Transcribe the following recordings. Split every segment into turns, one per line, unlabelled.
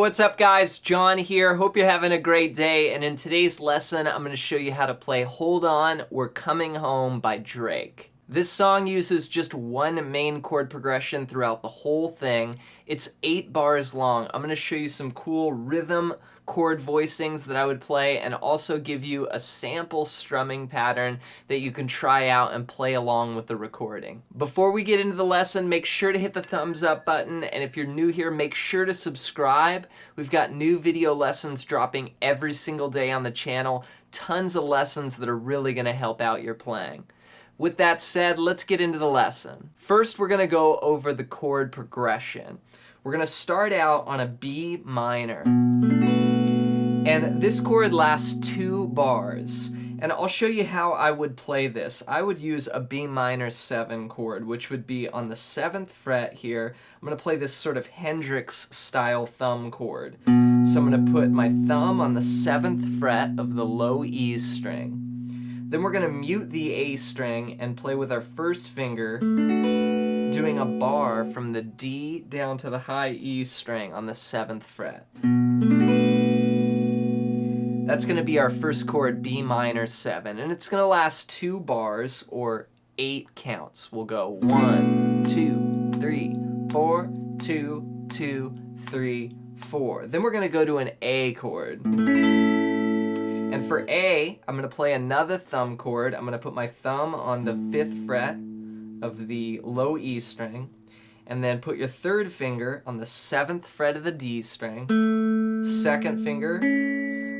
what's up guys? John here. Hope you're having a great day, and in today's lesson I'm going to show you how to play Hold On, We're Coming Home by Drake. This song uses just one main chord progression throughout the whole thing. It's 8 bars long. I'm going to show you some cool rhythm chord voicings that I would play and also give you a sample strumming pattern that you can try out and play along with the recording. Before we get into the lesson, make sure to hit the thumbs up button, and if you're new here, make sure to subscribe. We've got new video lessons dropping every single day on the channel. Tons of lessons that are really going to help out your playing. With that said, let's get into the lesson. First, we're going to go over the chord progression. We're going to start out on a B minor. And this chord lasts 2 bars. And I'll show you how I would play this. I would use a B minor 7 chord, which would be on the 7th fret here. I'm going to play this sort of Hendrix style thumb chord. So I'm going to put my thumb on the 7th fret of the low E string. Then we're going to mute the A string and play with our first finger, doing a bar from the D down to the high E string on the 7th fret. That's going to be our first chord, B minor 7, and it's going to last 2 bars or 8 counts. We'll go 1, 2, 3, 4, 2, 2, 3, 4. Then we're going to go to an A chord. And for A, I'm going to play another thumb chord. I'm going to put my thumb on the 5th fret of the low E string, and then put your 3rd finger on the 7th fret of the D string, 2nd finger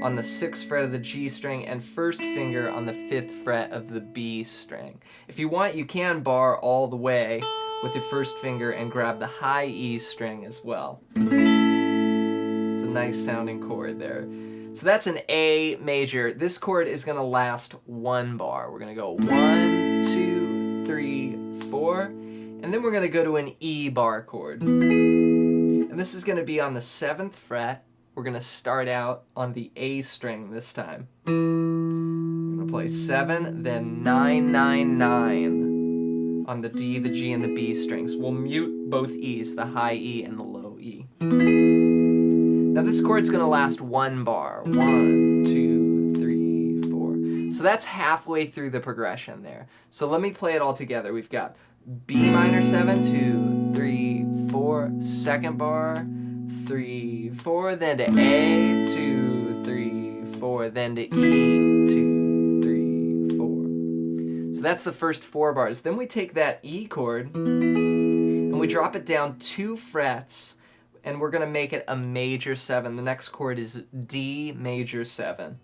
on the 6th fret of the G string, and 1st finger on the 5th fret of the B string. If you want, you can bar all the way with your 1st finger and grab the high E string as well. It's a nice sounding chord there. So that's an A major. This chord is going to last 1 bar. We're going to go 1, 2, 3, 4, and then we're going to go to an E bar chord. And this is going to be on the 7th fret. We're going to start out on the A string this time. We're going to play 7, then 9, 9, 9 on the D, the G, and the B strings. We'll mute both E's, the high E and the low E. Now this chord's going to last 1 bar. 1, 2, 3, 4. So that's halfway through the progression there. So let me play it all together. We've got B minor 7, 2, 3, 4, 2nd bar, 3, 4, then to A, 2, 3, 4, then to E, 2, 3, 4. So that's the first 4 bars. Then we take that E chord and we drop it down 2 frets, and we're going to make it a major 7. The next chord is D major 7.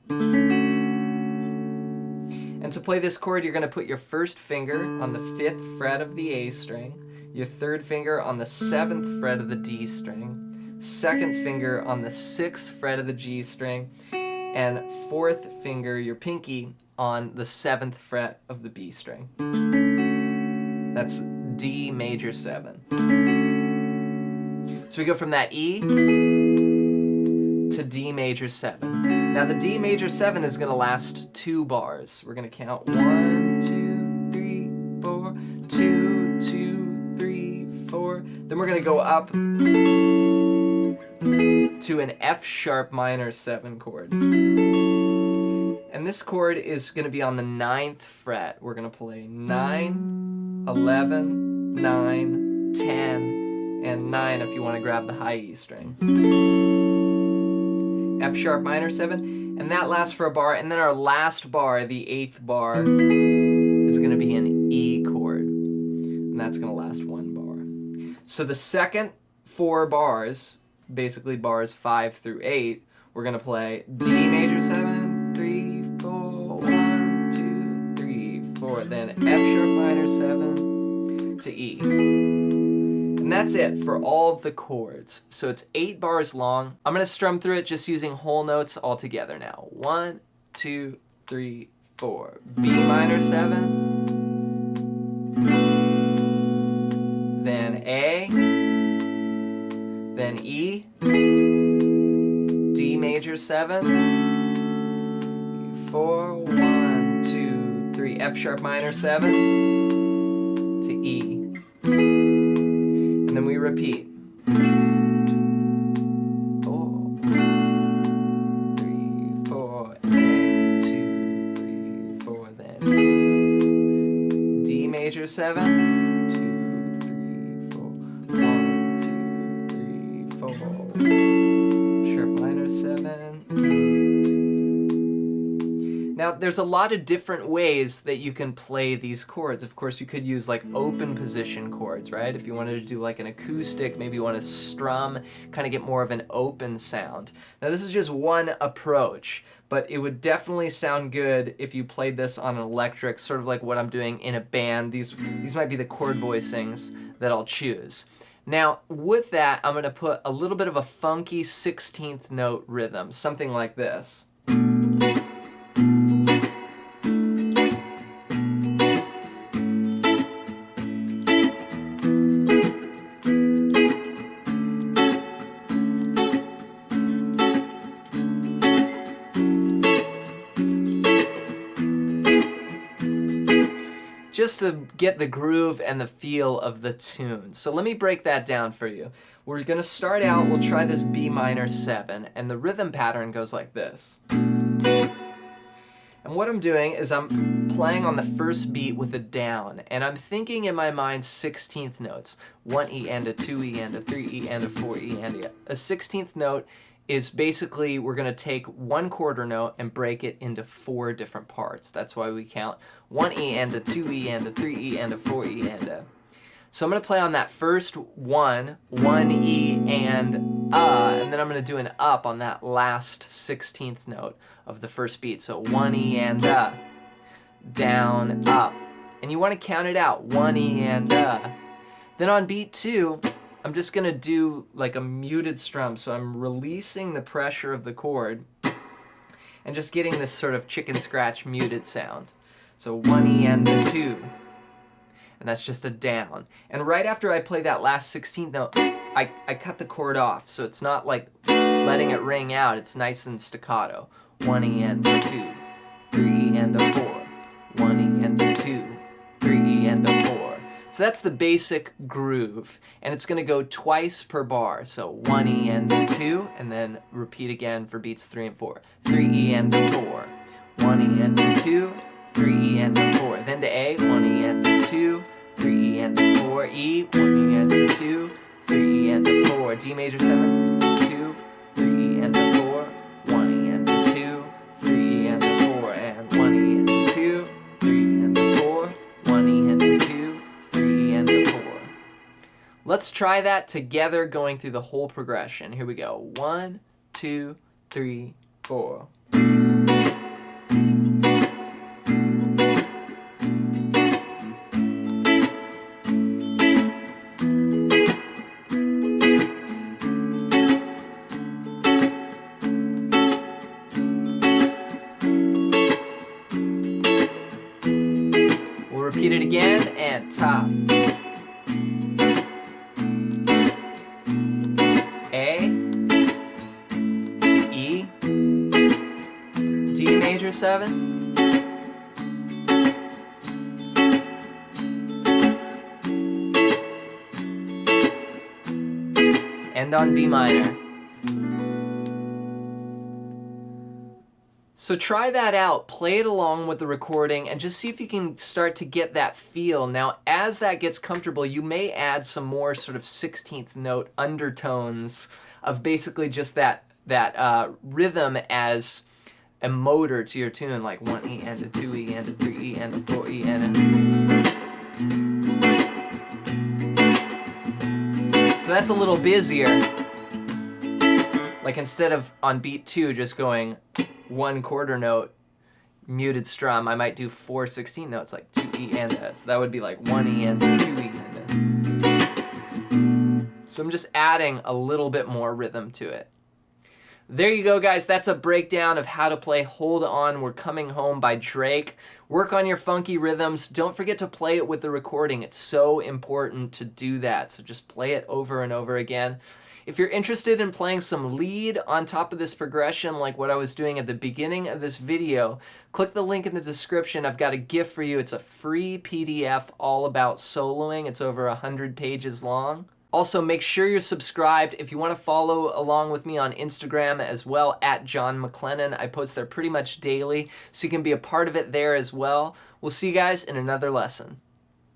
And to play this chord, you're going to put your 1st finger on the 5th fret of the A string, your 3rd finger on the 7th fret of the D string, 2nd finger on the 6th fret of the G string, and 4th finger, your pinky, on the 7th fret of the B string. That's D major 7. So we go from that E to D major 7. Now the D major 7 is going to last 2 bars. We're going to count 1, 2, 3, 4, 2, 2, 3, 4. Then we're going to go up to an F sharp minor 7 chord. And this chord is going to be on the 9th fret. We're going to play 9, 11, 9, 10, and 9 if you want to grab the high E string. F sharp minor 7, and that lasts for a bar, and then our last bar, the 8th bar, is going to be an E chord, and that's going to last 1 bar. So the second 4 bars, basically bars 5 through 8, we're going to play D major 7, 3, 4, 1, 2, 3, 4, then F sharp minor 7 to E. And that's it for all of the chords. So it's 8 bars long. I'm going to strum through it just using whole notes all together now. 1, 2, 3, 4. B minor 7. Then A. Then E. D major 7. 4, 1, 2, 3. F sharp minor 7 to E. And then we repeat. 4, major 7, 2, 3, 4, 1, 2, 3, 4, sharp minor 7, 8. Now there's a lot of different ways that you can play these chords. Of course you could use like open position chords, right? If you wanted to do like an acoustic, maybe you want to strum, kind of get more of an open sound. Now this is just one approach, but it would definitely sound good if you played this on an electric, sort of like what I'm doing in a band. These might be the chord voicings that I'll choose. Now, with that, I'm going to put a little bit of a funky 16th note rhythm, something like this. Just to get the groove and the feel of the tune. So let me break that down for you. We're gonna start out, we'll try this B minor 7, and the rhythm pattern goes like this. And what I'm doing is I'm playing on the first beat with a down, and I'm thinking in my mind 16th notes. 1 E and a 2 E and a 3 E and a 4 E and a 16th note is basically we're going to take one quarter note and break it into 4 different parts. That's why we count 1 E and a 2 E and a 3 E and a 4 E and a. So I'm going to play on that first 1 E and then I'm going to do an up on that last 16th note of the first beat. So 1 E and down, up. And you want to count it out, 1 E and Then on beat 2, I'm just going to do like a muted strum, so I'm releasing the pressure of the chord and just getting this sort of chicken scratch muted sound. So 1 E and a 2, and that's just a down. And right after I play that last 16th note, I cut the chord off, so it's not like letting it ring out, it's nice and staccato. 1 E and a 2, 3 E and a 4, 1 E and a 2, 3 E and a 4. So that's the basic groove, and it's going to go twice per bar. So 1 E and a 2, and then repeat again for beats 3 and 4. 3 E and a 4, 1 E and a 2, 3 E and a 4. Then to A, 1 E and a 2, 3 E and a 4. E, 1 E and a 2, 3 E and a 4. D major 7, 2, 3 E and a 4, 1 E and a 2, 3 E and a 4, and 1 E and a 2, 3 E and a 4, 1 E and a 2. Let's try that together going through the whole progression. Here we go. 1, 2, 3, 4. We'll repeat it again and top. A, E, D major 7, and on B minor. So try that out, play it along with the recording, and just see if you can start to get that feel. Now, as that gets comfortable, you may add some more sort of 16th note undertones of basically just that rhythm as a motor to your tune, like 1 E and a 2 E and a 3 E and a 4 E and a. So that's a little busier. Like instead of on beat 2 just going 1 quarter note muted strum, I might do 4 16 notes, like 2 E and a. So that would be like 1 E and a, 2 E and a. So I'm just adding a little bit more rhythm to it. There you go, guys. That's a breakdown of how to play Hold On, We're Coming Home by Drake. Work on your funky rhythms. Don't forget to play it with the recording. It's so important to do that. So just play it over and over again. If you're interested in playing some lead on top of this progression, like what I was doing at the beginning of this video, click the link in the description. I've got a gift for you. It's a free PDF all about soloing. It's over 100 pages long. Also, make sure you're subscribed. If you want to follow along with me on Instagram as well, at John McLennan. I post there pretty much daily, so you can be a part of it there as well. We'll see you guys in another lesson.